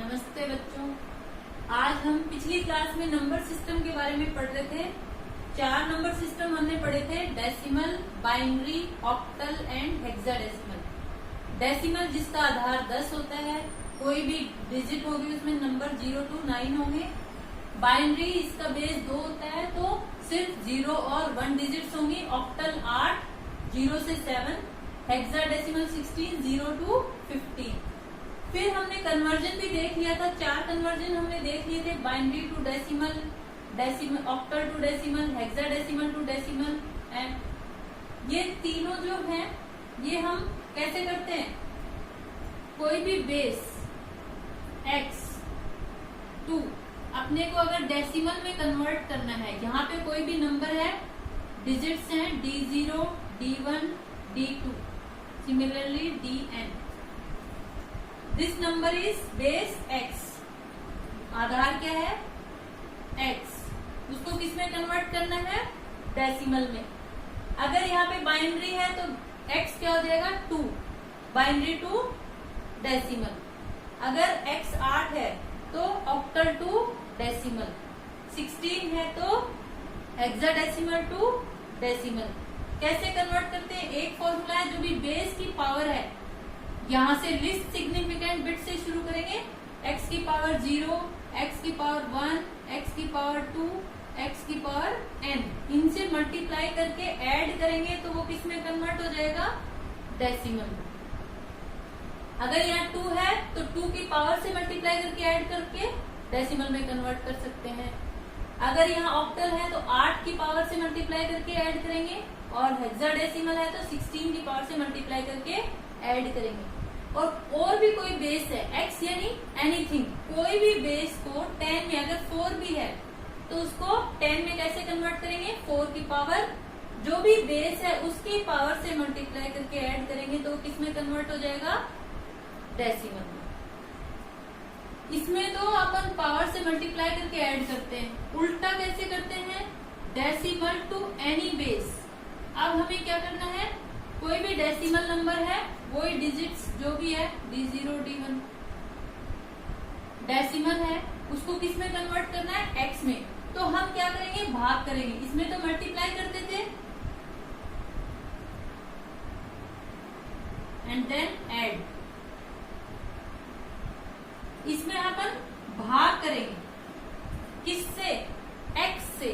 नमस्ते बच्चों। आज हम पिछली क्लास में नंबर सिस्टम के बारे में पढ़ रहे थे। 4 नंबर सिस्टम हमने पढ़े थे, decimal, binary, octal and hexadecimal. Decimal जिसका आधार 10 होता है, कोई भी डिजिट होगी उसमें नंबर 0 to 9 होंगे। बाइनरी इसका बेस 2 होता है तो सिर्फ 0 और 1 डिजिट्स होंगी। ऑक्टल 8, 0 से 7, हेक्साडेसिमल 16, 0 to 15। फिर हमने कन्वर्जन भी देख लिया था। 4 कन्वर्जन हमने देख लिए थे, binary to decimal, decimal octal to decimal, hexadecimal to decimal. And ये तीनों जो हैं ये हम कैसे करते हैं, कोई भी बेस x 2 अपने को अगर डेसिमल में कन्वर्ट करना है, यहाँ पे कोई भी नंबर है, डिजिट्स हैं D0, D1, D2, similarly Dn। This number is base x, आधार क्या है x, उसको किस में कन्वर्ट करना है, डेसिमल में। अगर यहाँ पे बाइनरी है तो x क्या हो जाएगा 2, बाइनरी टू डेसिमल। अगर x 8 है तो ऑक्टल टू डेसिमल, 16 है तो हेक्साडेसिमल टू डेसिमल। कैसे कन्वर्ट करते हैं, एक फॉर्मूला है, जो भी बेस की पावर है, यहाँ से लिस्ट सिग्निफिकेंट बिट से शुरू करेंगे। x की पावर 0, x की पावर 1, x की पावर 2, x की पावर n, इनसे मल्टीप्लाई करके ऐड करेंगे तो वो किस में कन्वर्ट हो जाएगा, डेसिमल। अगर यहाँ 2 है तो 2 की पावर से मल्टीप्लाई करके ऐड करके डेसिमल में कन्वर्ट कर सकते हैं। अगर यहाँ ऑक्टल है तो 8 की पावर से मल्टीप्लाई करके ऐड करेंगे, और हेक्साडेसिमल है तो 16 की पावर से मल्टीप्लाई करके ऐड करेंगे। और भी कोई बेस है x यानी एनीथिंग, कोई भी बेस को 10 में, अगर 4 भी है तो उसको 10 में कैसे कन्वर्ट करेंगे, 4 की पावर जो भी बेस है उसकी पावर से मल्टीप्लाई करके ऐड करेंगे तो किस में कन्वर्ट हो जाएगा, डेसिमल में। इसमें तो अपन पावर से मल्टीप्लाई करके ऐड करते हैं, उल्टा कैसे करते हैं, डेसिमल टू एनी बेस। अब हमें क्या करना है, कोई भी डेसिमल नंबर है, वही डिजिट्स जो भी है D0, D1 डेसिमल है, उसको किस में कन्वर्ट करना है, x में। तो हम क्या करेंगे, भाग करेंगे। इसमें तो मल्टीप्लाई करते थे एंड देन ऐड, इसमें अपन भाग करेंगे किससे, x से।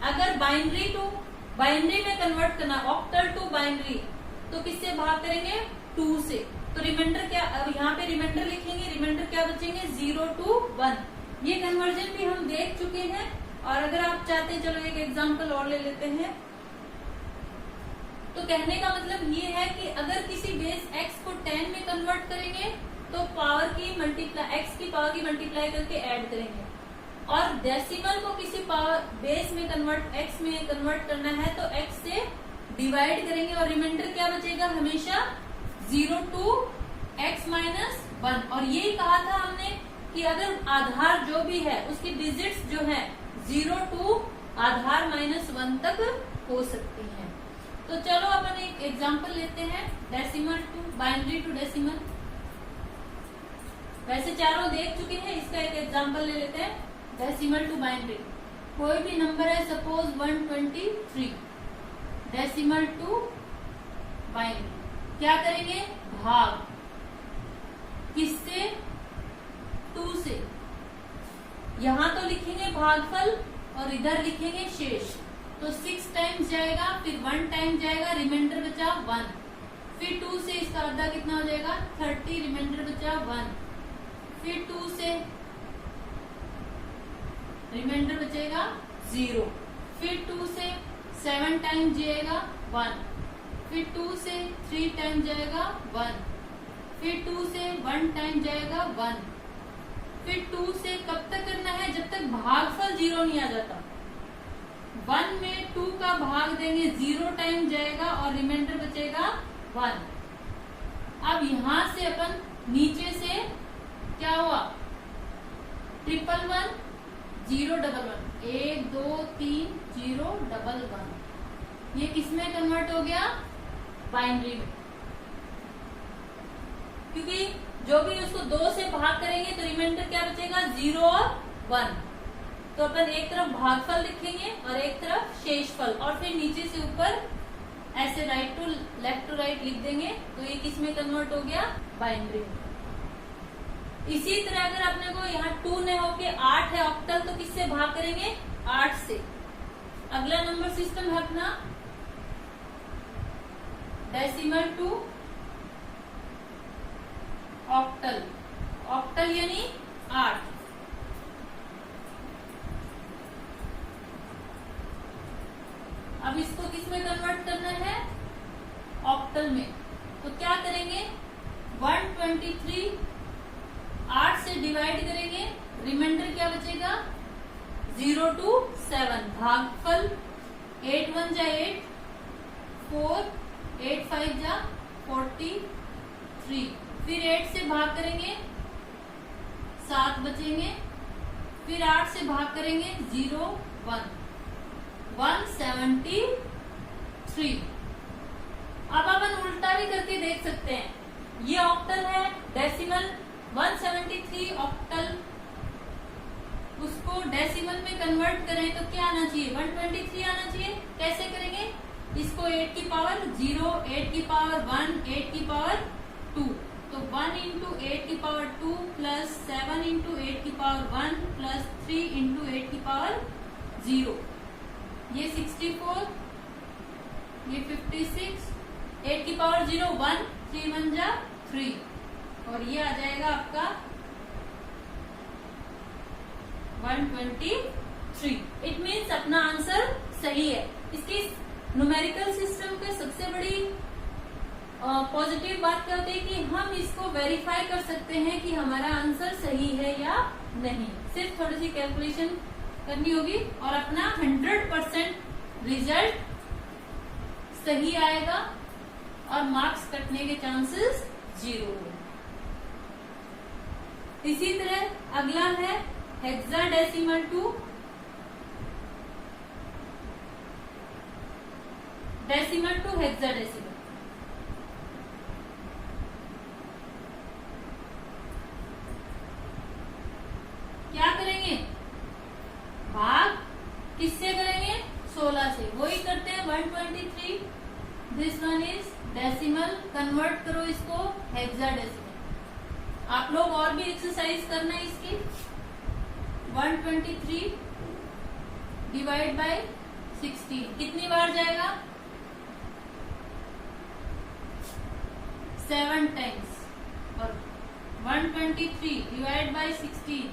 अगर बाइनरी में कन्वर्ट करना, ऑक्टल टू बाइनरी, तो किससे भाग करेंगे, 2 से। तो रिमाइंडर क्या, अब यहाँ पे रिमाइंडर लिखेंगे, रिमाइंडर क्या बचेंगे, 0 to 1। ये कन्वर्जन भी हम देख चुके हैं। और अगर आप चाहते हैं, चलो एक एग्जांपल और ले लेते हैं। तो कहने का मतलब ये है कि अगर किसी बेस x को 10 में कन्वर्ट करेंगे तो पावर की मल्टीप्लाई, x की पावर की मल्टीप्लाई करके ऐड करेंगे। और डेसिमल को किसी पावर बेस में कन्वर्ट, x में कन्वर्ट करना है तो x से डिवाइड करेंगे, और रिमाइंडर क्या बचेगा, हमेशा 0 to x minus 1। और यही कहा था हमने कि अगर आधार जो भी है उसकी डिजिट्स जो है 0 to आधार -1 तक हो सकती है। तो चलो अपन एक एग्जांपल लेते हैं, decimal to binary to decimal. वैसे चारों देख चुके हैं, इसका एक एग्जांपल ले लेते हैं, डेसिमल टू बाइनरी। कोई भी नंबर है, सपोज 123, डेसिमल टू बाइनरी। क्या करेंगे, भाग किससे, 2 से। यहां तो लिखेंगे भागफल और इधर लिखेंगे शेष, तो 6 टाइम्स जाएगा, फिर 1 टाइम जाएगा, रिमाइंडर बचा 1। फिर 2 से इसका आधा कितना हो जाएगा, 30, रिमाइंडर बचा 1। फिर 2 से रिमाइंडर बचेगा 0। फिर 2 से 7 टाइम जाएगा 1। फिर 2 से 3 टाइम जाएगा 1। फिर 2 से 1 टाइम जाएगा 1। फिर 2 से कब तक करना है, जब तक भागफल 0 नहीं आ जाता। 1 में 2 का भाग देंगे, 0 टाइम जाएगा और रिमाइंडर बचेगा 1। अब यहां से अपन नीचे से क्या हुआ, 111 011, 1 2 3 011, ये किसमें कन्वर्ट हो गया, बाइनरी में। क्योंकि जो भी उसको 2 से भाग करेंगे तो रिमाइंडर क्या बचेगा, 0 और 1। तो अपन एक तरफ भागफल लिखेंगे और एक तरफ शेषफल, और फिर नीचे से ऊपर ऐसे right to left to right लिख देंगे। तो ये किस में कन्वर्ट हो गया, बाइनरी। इसी तरह अगर अपने को यहाँ 2 ने होके 8 है ऑक्टल, तो किससे भाग करेंगे, 8 से। अगला नंबर सिस्टम है अपना डेसिमल टू ऑक्टल। ऑक्टल यानी 8। अब इसको किस में कन्वर्ट करना है, ऑक्टल में। तो क्या करेंगे, 123 8 से डिवाइड करेंगे, रिमाइंडर क्या बचेगा, 0 to 7। भागफल 8 1 जा 8, 4 8 5 जा 43। फिर 8 से भाग करेंगे, 7 बचेंगे। फिर 8 से भाग करेंगे, 0 1 173। अब अपन उल्टा भी करके देख सकते हैं। ये ऑक्टल है, डेसिमल 173 ऑक्टल, उसको डेसिमल में कन्वर्ट करें तो क्या आना चाहिए, 123 आना चाहिए। कैसे करेंगे, इसको 8 की पावर 0, 8 की पावर 1, 8 की पावर 2। तो 1 इंटू 8 की पावर 2 प्लस 7 इंटू 8 की पावर 1 प्लस 3 इंटू 8 की पावर 0। ये 64, ये 56, 8 की पावर 0 1, 3 1 जा 3, और ये आ जाएगा आपका 123। इट मीन्स अपना आंसर सही है। इसकी न्यूमेरिकल सिस्टम के सबसे बड़ी पॉजिटिव बात क्या होती है कि हम इसको वेरीफाई कर सकते हैं कि हमारा आंसर सही है या नहीं। सिर्फ थोड़ी सी कैलकुलेशन करनी होगी और अपना 100% रिजल्ट सही आएगा और मार्क्स कटने के चांसेस 0। इसी तरह अगला है hexadecimal to decimal to hexadecimal. क्या करेंगे, भाग किससे करेंगे, 16 से। वही करते हैं 123। This one is decimal, convert करो इसको हेक्साडेसिमल। आप लोग और भी एक्सरसाइज करना है इसकी। 123 डिवाइड बाय 16 कितनी बार जाएगा, 7 टाइम्स। और 123 डिवाइड बाय 16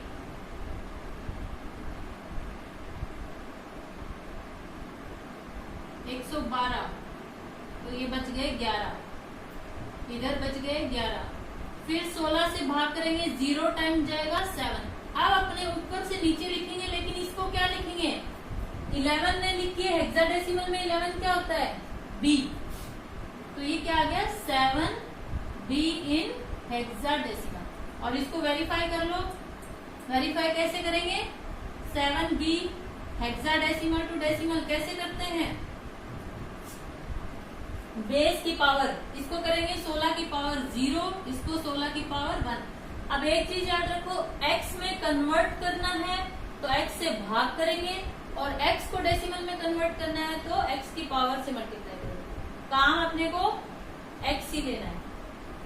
112। तो ये बच गए 11, इधर बच गए 11। फिर 16 से भाग करेंगे, 0 टाइम जाएगा 7। अब अपने ऊपर से नीचे लिखेंगे, लेकिन इसको क्या लिखेंगे, 11 ने लिखी है। हेक्साडेसिमल में 11 क्या होता है, B। तो ये क्या आ गया, 7B इन हेक्साडेसिमल। और इसको वेरीफाई कर लो। वेरीफाई कैसे करेंगे, 7B हेक्साडेसिमल टू डेसिमल कैसे करते हैं, बेस की पावर, इसको करेंगे 16 की पावर 0, इसको 16 की पावर 1। अब एक चीज याद रखो, x में कन्वर्ट करना है तो x से भाग करेंगे, और x को डेसिमल में कन्वर्ट करना है तो x की पावर से मल्टीप्लाई करेंगे। काम अपने को x ही लेना है।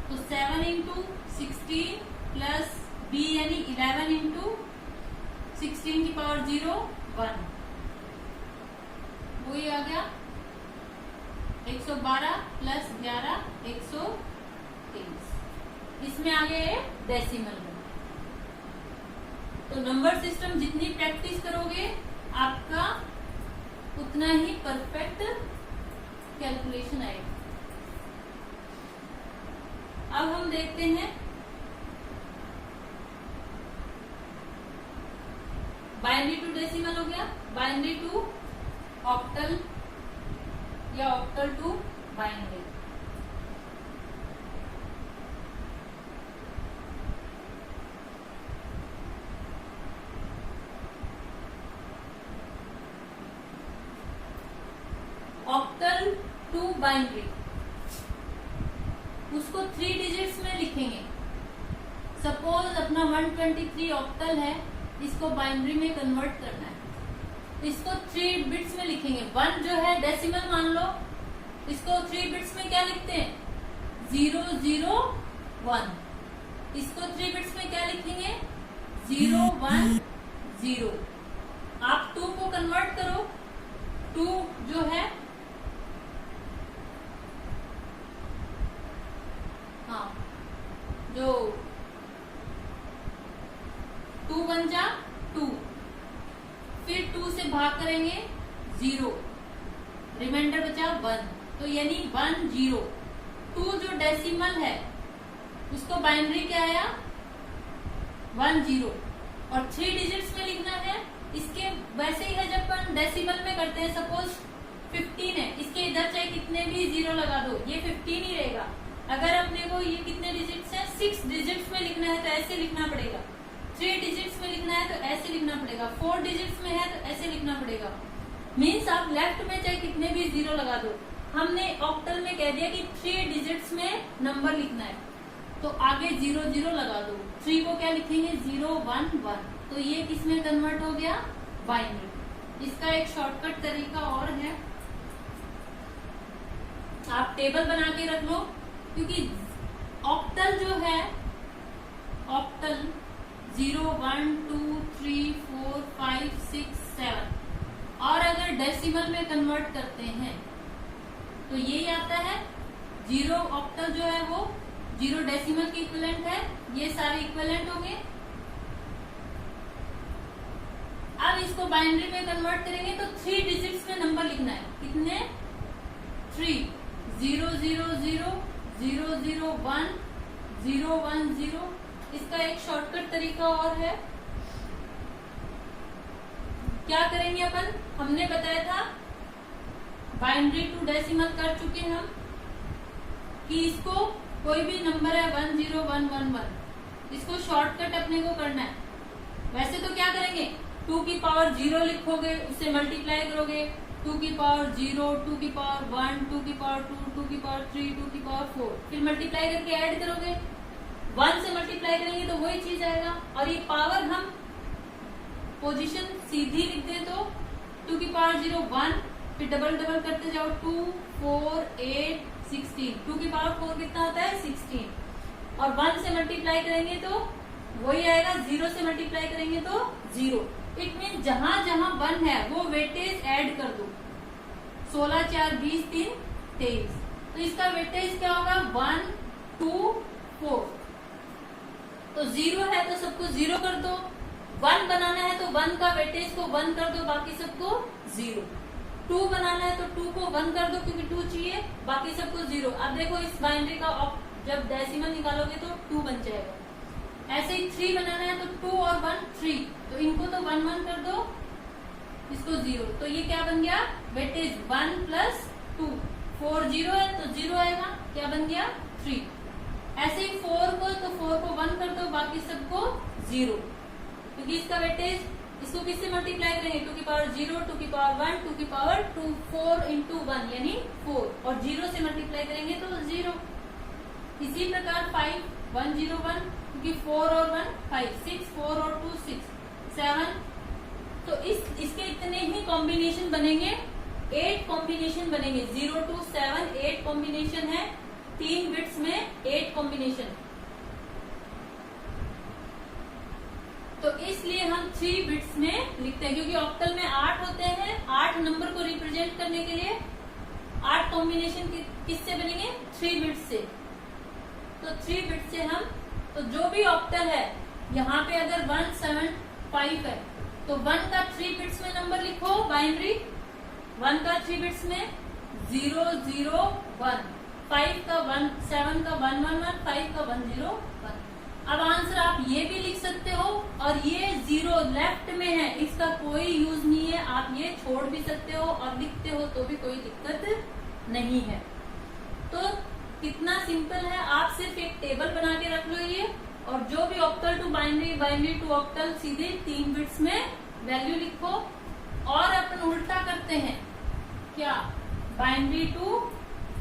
तो 7 इंटू 16 प्लस b यानी 11 इंटू 16 की पावर 0 1, वही आ गया 112 प्लस 11 123। इसमें आ गया है डेसिमल में। तो नंबर सिस्टम जितनी प्रैक्टिस करोगे आपका उतना ही परफेक्ट कैलकुलेशन आएगा। अब हम देखते हैं बाइनरी टू डेसिमल हो गया, बाइनरी टू ऑक्टल या octal to binary. Octal to binary उसको 3 डिजिट्स में लिखेंगे। अपना 123 ऑक्टल है, इसको बाइनरी में कन्वर्ट करना है। इसको 3 बिट्स में लिखेंगे। 1 जो है डेसिमल मान लो, इसको 3 बिट्स में क्या लिखते हैं? 001। इसको 3 बिट्स में क्या लिखेंगे? 010। आप 2 को कन्वर्ट करो। 2 जो है, हाँ, जो 2 बन जा 2, फिर 2 से भाग करेंगे 0, रिमाइंडर बचा 1, तो यानी 10। 2 जो डेसिमल है उसको बाइनरी क्या आया? 10। और 3 डिजिट्स में लिखना है। इसके वैसे ही है जब अपन डेसिमल में करते हैं, सपोज 15 है, इसके इधर चाहे कितने भी 0 लगा दो, ये 15 ही रहेगा। अगर अपने को ये कितने डिजिट्स है? 6 डिजिट्स में लिखना है तो ऐसे लिखना पड़ेगा। 3 डिजिट्स में लिखना है तो ऐसे लिखना पड़ेगा। 4 डिजिट्स में है तो ऐसे लिखना पड़ेगा। मीन्स आप लेफ्ट में चाहे कितने भी 0 लगा दो। हमने ऑक्टल में कह दिया कि 3 डिजिट्स में नंबर लिखना है, तो आगे 00 लगा दो। 3 को क्या लिखेंगे? 011। तो ये किस में कन्वर्ट हो गया? बाइनरी। इसका एक शॉर्टकट तरीका और है, आप टेबल बना के रख लो, क्योंकि ऑक्टल जो है, ऑक्टल 0 1 2 3 4 5 6 7, और अगर डेसिमल में कन्वर्ट करते हैं तो ये आता है 0 ऑक्टल जो है वो 0 डेसिमल के इक्विवेलेंट है। ये सारे इक्विवेलेंट होंगे। अब इसको बाइनरी में कन्वर्ट करेंगे तो 3 डिजिट्स में नंबर लिखना है। कितने? 3, 0 0 0 0 0 1 0 1 0। इसका एक शॉर्टकट तरीका और है। क्या करेंगे अपन? हमने बताया था बाइनरी टू डेसिमल कर चुके हम, कि इसको कोई भी नंबर है 10111, इसको शॉर्टकट अपने को करना है। वैसे तो क्या करेंगे? 2 की पावर 0 लिखोगे, उससे मल्टीप्लाई करोगे, 2 की पावर 0, 2 की पावर 1, 2 की पावर 2, 2 की पावर 3, 2 की पावर 4, फिर मल्टीप्लाई करके ऐड करोगे। 1 से मल्टीप्लाई करेंगे तो वही चीज आएगा। और ये पावर हम पोजीशन सीधी लिख दे तो 2 की पावर 0 1, फिर डबल डबल करते जाओ 2 4 8 16। 2 की पावर 4 कितना होता है? 16। और 1 से मल्टीप्लाई करेंगे तो वही आएगा। 0 से मल्टीप्लाई करेंगे तो 0। इट मीन जहां जहां 1 है वो वेटेज ऐड कर दो। 16 4 20 3 23। तो इसका वेटेज क्या होगा? 1 2 4। तो 0 है तो सबको 0 कर दो। 1 बनाना है तो 1 का वेटेज को 1 कर दो, बाकी सबको 0। 2 बनाना है तो 2 को 1 कर दो क्योंकि 2 चाहिए, बाकी सबको 0। अब देखो इस बाइनरी का जब डेसिमल निकालोगे तो 2 बन जाएगा। ऐसे ही 3 बनाना है तो 2 और 1 3, तो इनको तो 1 1 कर दो, इसको 0। तो ये क्या बन गया? Weightage 1 plus 2। 4 0 है तो 0 आएगा, क्या बन गया? 3। ऐसे ही 4 को 1 कर दो, बाकी सबको 0, क्योंकि इसका वेटेज, इसको किससे मल्टीप्लाई करेंगे? 2 की पावर 0, 2 की पावर 1, 2 की पावर 2, 4 इंटू 1 यानी 4, और 0 से मल्टीप्लाई करेंगे तो 0। इसी प्रकार 5 1 0 1, क्योंकि 4 और 1 5, 6 4 और 2 6 7। तो इसके इतने ही कॉम्बिनेशन बनेंगे, 8 कॉम्बिनेशन बनेंगे। 0 to 7 8 कॉम्बिनेशन है, 3 बिट्स में 8 कॉम्बिनेशन। तो इसलिए हम 3 बिट्स में लिखते हैं, क्योंकि ऑक्टल में 8 होते हैं। 8 नंबर को रिप्रेजेंट करने के लिए 8 कॉम्बिनेशन किससे बनेंगे? 3 बिट्स से। तो 3 बिट्स से हम, तो जो भी ऑक्टल है, यहाँ पे अगर 175 है तो 1 का 3 बिट्स में नंबर लिखो बाइनरी। 1 का 3 बिट्स में 0 0 1, 5 का 1, 7 का 1 1 1, 5 का 1 0 1। अब आंसर आप ये भी लिख सकते हो, और ये 0 लेफ्ट में है, इसका कोई यूज नहीं है, आप ये छोड़ भी सकते हो और लिखते हो तो भी कोई दिक्कत नहीं है। तो कितना सिंपल है, आप सिर्फ एक टेबल बना के रख लो ये, और जो भी octal to binary, binary to octal, सीधे 3 बिट्स में वैल्यू लिखो। और अपन उल्टा करते हैं, क्या? Binary to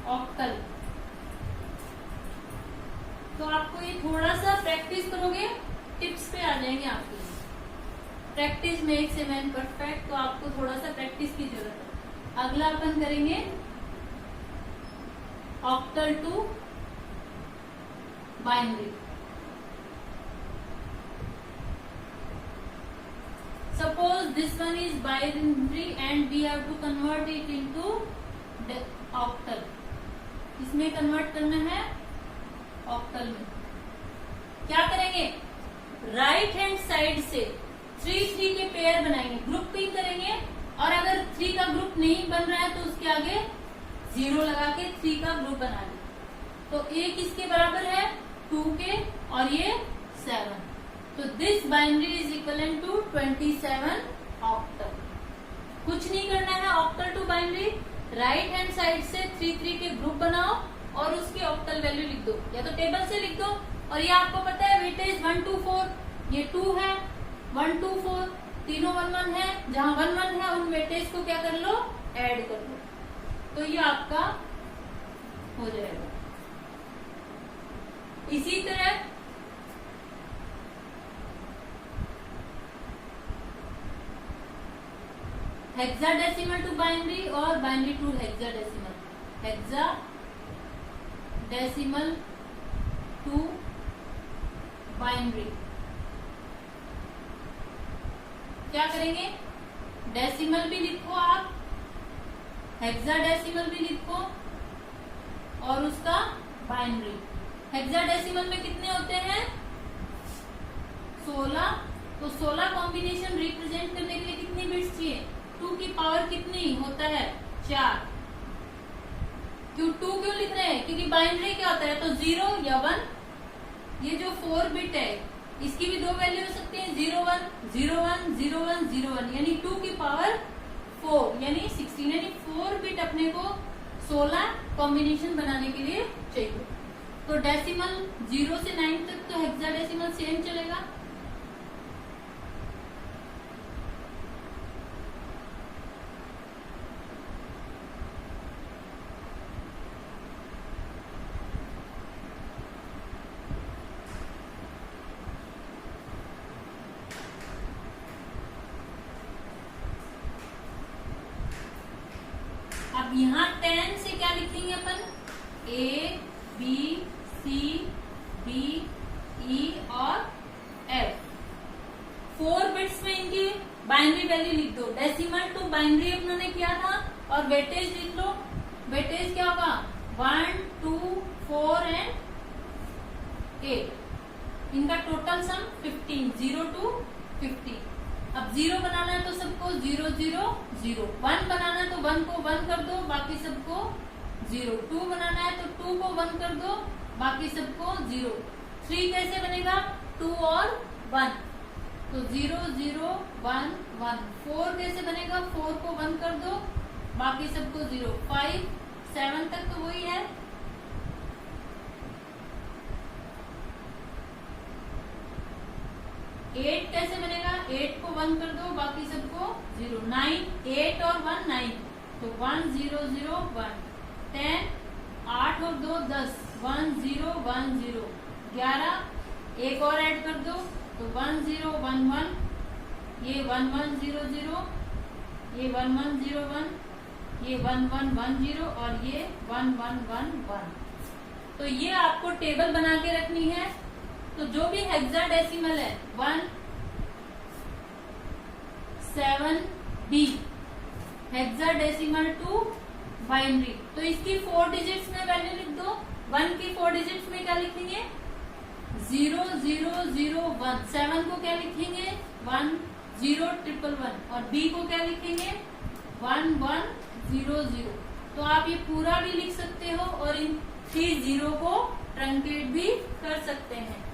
octal. तो आपको ये थोड़ा सा प्रैक्टिस करोगे टिप्स पे आ जाएंगे आपके लिए। Practice makes a man perfect, तो आपको थोड़ा सा प्रैक्टिस की जरूरत है। अगला अपन करेंगे octal to binary. Suppose this one is binary and we have to convert it into octal. इसमें कन्वर्ट करना है ऑक्टल में। क्या करेंगे, राइट हैंड साइड से 3 के पेयर बनाएंगे, ग्रुपिंग करेंगे, और अगर 3 का ग्रुप नहीं बन रहा है तो उसके आगे 0 लगा के 3 का ग्रुप बना लें। तो एक किसके बराबर है, 2 के, और ये 7। तो this binary is equal to 27 octal. कुछ नहीं करना है, octal to binary, right hand side से 3 के ग्रुप बनाओ और उसकी ऑक्टल वैल्यू लिख दो, या तो टेबल से लिख दो। और ये आपको पता है वेटेज 1 to 4, ये 2 है, 1 to 4 तीनों 1 1 है, जहां 1 1 है उन वेटेज को क्या कर लो, ऐड कर लो, तो ये आपका हो जाएगा। इसी तरह हेक्साडेसिमल टू बाइनरी और binary to hexadecimal. Hexadecimal to binary क्या करेंगे, डेसिमल भी लिखो आप, हेक्साडेसिमल भी लिखो, और उसका बाइनरी। हेक्साडेसिमल में कितने होते हैं, 16। तो 16 कॉम्बिनेशन रिप्रेजेंट करने के लिए कितनी बिट्स चाहिए, 2 की पावर कितनी होता है, 4। क्यों 2 क्यों लिख रहे हैं, क्योंकि बाइनरी क्या होता है, तो 0 या 1। ये जो 4 बिट है इसकी भी 2 वैल्यू हो सकती है, 0 1 0 1 0 1 0 1, यानी 2 की पावर 4 यानी 16, यानी 4 बिट अपने को 16 कॉम्बिनेशन बनाने के लिए चाहिए। तो डेसिमल 0 से 9 तक तो हेक्साडेसिमल सेम चलेगा। अब यहाँ 10 से क्या लिखेंगे अपन, A B C D E और F। 4 बिट्स में इनकी बाइनरी वैल्यू लिख दो। डेसिमल टू बाइनरी अपनों ने किया था, और वेटेज लिख लो। वेटेज क्या होगा, 1 2 4 एंड 8। इनका टोटल सम 15, 0 to 15। अब 0 बनाना है तो सबको 0 0 0, 1 बनाना है तो 1 को 1 कर दो, बाकी सबको 0, 2 बनाना है तो 2 को 1 कर दो, बाकी सबको 0। 3 कैसे बनेगा, 2 और 1, तो 0 0 1 1। 4 कैसे बनेगा, 4 को 1 कर दो, बाकी सबको 0। 5 7 तक तो वही है। 8 कैसे बनेगा, 8 को 1 कर दो, बाकी सबको 0। 9 8 और 1 9, तो 1 0 0 1। 10 8 और 2 10, 1 0 1 0। 11 एक और ऐड कर दो, तो 1 0 1 1, ये 1 1 0 0, ये 1 1 0 1, ये 1 1 1 0 और ये 1 1 1 1। तो ये आपको टेबल बना के रखनी है। तो जो भी हेक्साडेसिमल है 1 7 B हेक्साडेसिमल टू बाइनरी, तो इसकी 4 डिजिट्स में वैल्यू लिख दो। 1 की 4 डिजिट्स में क्या लिखेंगे, 0 0 0 1। 7 को क्या लिखेंगे, 1 0 1 1, और B को क्या लिखेंगे, 1 1 0 0। तो आप ये पूरा भी लिख सकते हो और इन 3 0 को ट्रंकेट भी कर सकते हैं।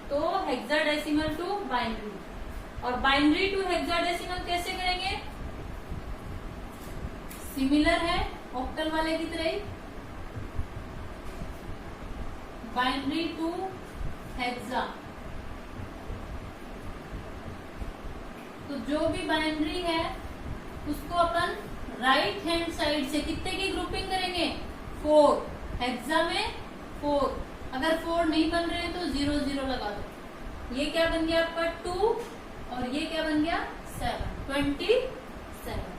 तो हेक्साडेसिमल टू बाइनरी, और बाइनरी टू हेक्साडेसिमल कैसे करेंगे, सिमिलर है ऑक्टल वाले की तरह ही। बाइनरी टू हेक्सा, तो जो भी बाइनरी है उसको अपन राइट हैंड साइड से कितने की ग्रुपिंग करेंगे, 4। हेक्सा में 4, अगर 4 नहीं बन रहे हैं तो 0 0 लगा दो। ये क्या बन गया आपका 2 और ये क्या बन गया 7, 27।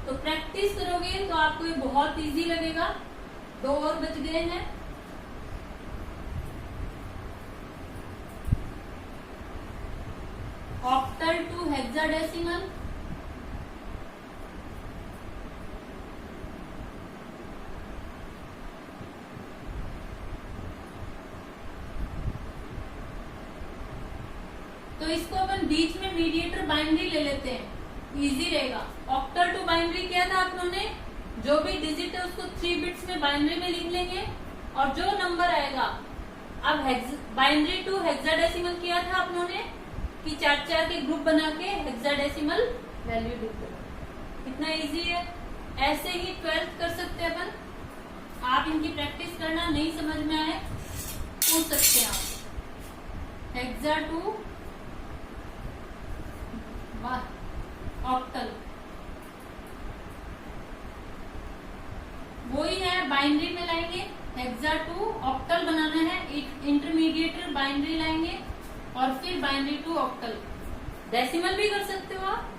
तो प्रैक्टिस करोगे तो आपको ये बहुत इजी लगेगा। 2 और बच गए हैं। ऑक्टल टू हेक्साडेसिमल, तो इसको अपन बीच में मीडिएटर बाइनरी ले लेते हैं, इजी रहेगा। ऑक्टल टू बाइनरी किया था आप लोगों ने, जो भी डिजिट है उसको 3 बिट्स में बाइनरी में लिख लेंगे और जो नंबर आएगा, अब बाइनरी टू हेक्साडेसिमल किया था आप लोगों ने कि 4-4 के ग्रुप बना के हेक्साडेसिमल वैल्यू लिख दो। कितना इजी है। ऐसे ही 12th कर सकते हैं अपन। आप इनकी प्रैक्टिस करना, नहीं समझ में आए पूछ सकते हैं आप। हेक्सा टू ऑक्टल वही है, बाइनरी में लाएंगे। हेक्सा टू ऑक्टल बनाना है, इंटरमीडिएटर बाइनरी लाएंगे और फिर बाइनरी टू ऑक्टल। डेसिमल भी कर सकते हो आप।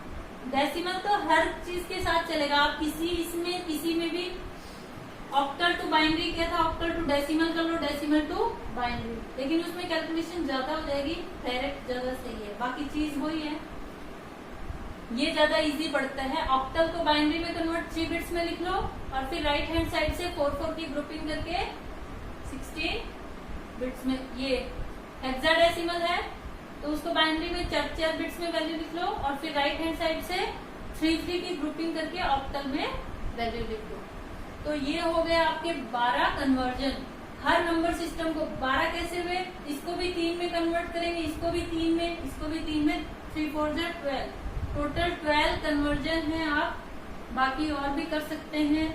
डेसिमल तो हर चीज के साथ चलेगा। आप किसी में भी ऑक्टल टू बाइनरी किया था, ऑक्टल टू डेसिमल कर लो, डेसिमल टू बाइनरी, लेकिन उसमें कैलकुलेशन ज्यादा हो जाएगी, डायरेक्ट ज्यादा सही है। बाकी चीज वही है, ये ज्यादा इजी पड़ता है। ऑक्टल को बाइनरी में कन्वर्ट 3 बिट्स में लिख लो और फिर राइट हैंड साइड से 4-4 की ग्रुपिंग करके 16 बिट्स में। ये हेक्साडेसिमल है तो उसको बाइनरी में 4-4 बिट्स में वैल्यू लिख लो और फिर राइट हैंड साइड से 3-3 की ग्रुपिंग करके ऑक्टल में वैल्यू लिख लो। तो ये हो गए आपके 12 कन्वर्जन। हर नंबर सिस्टम को 12 कैसे हुए, इसको भी 3 में कन्वर्ट करेंगे, इसको भी 3 में, इसको भी 3 में, 3-4 12, टोटल 12 कन्वर्जन है। आप बाकी और भी कर सकते हैं,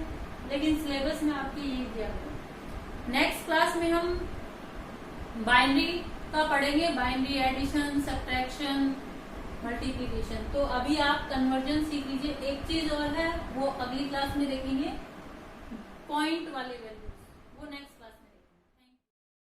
लेकिन सिलेबस में आपकी ये दिया है। नेक्स्ट क्लास में हम बाइनरी का पढ़ेंगे, बाइनरी एडिशन, सब्ट्रैक्शन, मल्टीप्लिकेशन। तो अभी आप कन्वर्जन सीख लीजिए। एक चीज और है, वो अगली क्लास में देखेंगे, पॉइंट वाले वैल्यूज, वो नेक्स्ट